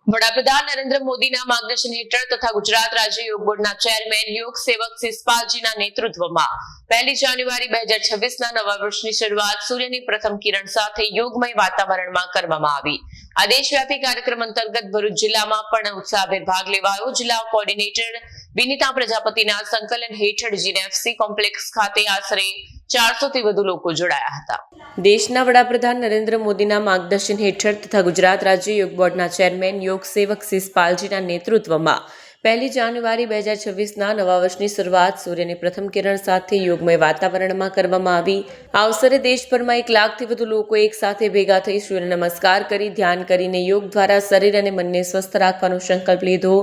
વડાપ્રધાન નરેન્દ્ર મોદીના માર્ગદર્શન હેઠળ તથા ગુજરાત રાજ્ય યોગ બોર્ડના ચેરમેન યોગ સેવક શિષપાલજીના નેતૃત્વમાં 1 જાન્યુઆરી 2026ના નવા વર્ષની શરૂઆત સૂર્યની પ્રથમ કિરણ સાથે યોગમય વાતાવરણમાં કરવામાં આવી। આ દેશવ્યાપી કાર્યક્રમ અંતર્ગત ભરૂચ જિલ્લામાં પણ ઉત્સાહભેર ભાગ લેવાયો। જિલ્લા કોઓર્ડિનેટર વિનીતા પ્રજાપતિના સંકલન હેઠળ જીએનએફસી કોમ્પ્લેક્સ ખાતે આશરે 400 થી વધુ લોકો જોડાયા હતા। દેશના વડાપ્રધાન નરેન્દ્ર મોદીના માર્ગદર્શન હેઠળ તથા ગુજરાત રાજ્ય યોગ બોર્ડના ચેરમેન યોગ સેવક શિષપાલજીના નેતૃત્વમાં 1 જાન્યુઆરી 2026ના નવા વર્ષની શરૂઆત સૂર્યની પ્રથમ કિરણ સાથે યોગમય વાતાવરણમાં કરવામાં આવી। આ અવસરે દેશભરમાં 1 લાખથી વધુ લોકો એક સાથે ભેગા થઈ સૂર્ય નમસ્કાર કરી ધ્યાન કરીને યોગ દ્વારા શરીર અને મનને સ્વસ્થ રાખવાનો સંકલ્પ લીધો।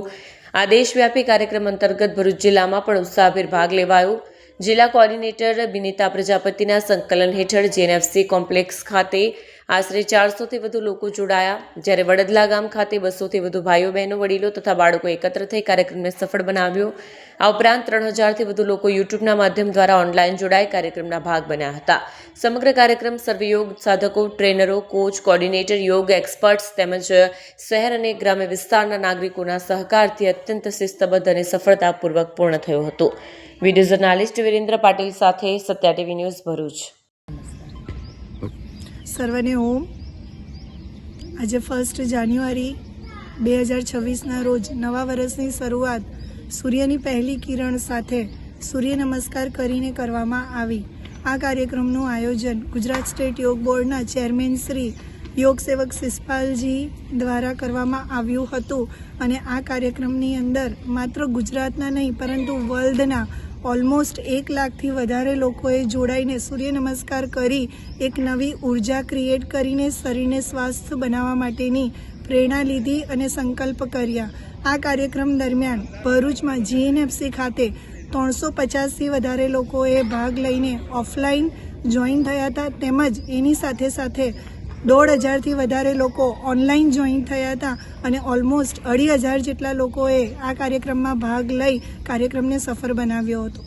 આ દેશવ્યાપી કાર્યક્રમ અંતર્ગત ભરૂચ જિલ્લામાં પણ ઉત્સાહભેર ભાગ લેવાયો। જિલ્લા કોઓર્ડિનેટર વિનીતા પ્રજાપતિના સંકલન હેઠળ જીએનએફસી કોમ્પ્લેક્સ ખાતે આશરે 400 થી વધુ લોકો જોડાયા, જ્યારે વડદલા ગામ ખાતે 200 થી વધુ ભાઈઓ બહેનો વડીલો તથા બાળકો એકત્ર થઈ કાર્યક્રમને સફળ બનાવ્યો। આ ઉપરાંત 3000 થી વધુ લોકો યુટ્યુબના માધ્યમ દ્વારા ઓનલાઈન જોડાઈ કાર્યક્રમના ભાગ બન્યા હતા। સમગ્ર કાર્યક્રમ સર્વયોગ સાધકો, ટ્રેનરો, કોચ, કોઓર્ડિનેટર, યોગ એક્સપર્ટ્સ તેમજ શહેર અને ગ્રામ્ય વિસ્તારના નાગરિકોના સહકારથી અત્યંત શિસ્તબદ્ધ અને સફળતાપૂર્વક પૂર્ણ થયો હતો। વિડીયો જર્નાલિસ્ટ વીરેન્દ્ર પાટીલ સાથે સત્યા ટીવી ન્યૂઝ ભરૂચ। સર્વને ઓમ। આજે 1 જાન્યુઆરી 2026ના રોજ નવા વર્ષની શરૂઆત સૂર્યની પહેલી કિરણ સાથે સૂર્ય નમસ્કાર કરીને કરવામાં આવી। આ કાર્યક્રમનું આયોજન ગુજરાત સ્ટેટ યોગ બોર્ડના ચેરમેન શ્રી યોગ સેવક શિષપાલજી દ્વારા કરવામાં આવ્યું હતું અને આ કાર્યક્રમની અંદર માત્ર ગુજરાતના નહીં પરંતુ વર્લ્ડના ઓલમોસ્ટ 1 લાખથી વધારે લોકોએ જોડાઈને સૂર્ય નમસ્કાર કરી એક નવી ઉર્જા ક્રિએટ કરીને શરીરને સ્વસ્થ બનાવવા માટેની પ્રેરણા લીધી અને સંકલ્પ કર્યા। આ કાર્યક્રમ દરમિયાન ભરૂચમાં જીએનએફસી ખાતે 350થી વધારે લોકોએ ભાગ લઈને ઓફલાઈન જોઈન થયા હતા, તેમજ એની સાથે સાથે 1500થી વધારે લોકો ઓનલાઈન જોઈન થયા હતા અને ઓલમોસ્ટ 2500 જેટલા લોકોએ આ કાર્યક્રમમાં ભાગ લઈ કાર્યક્રમને સફળ બનાવ્યો હતો।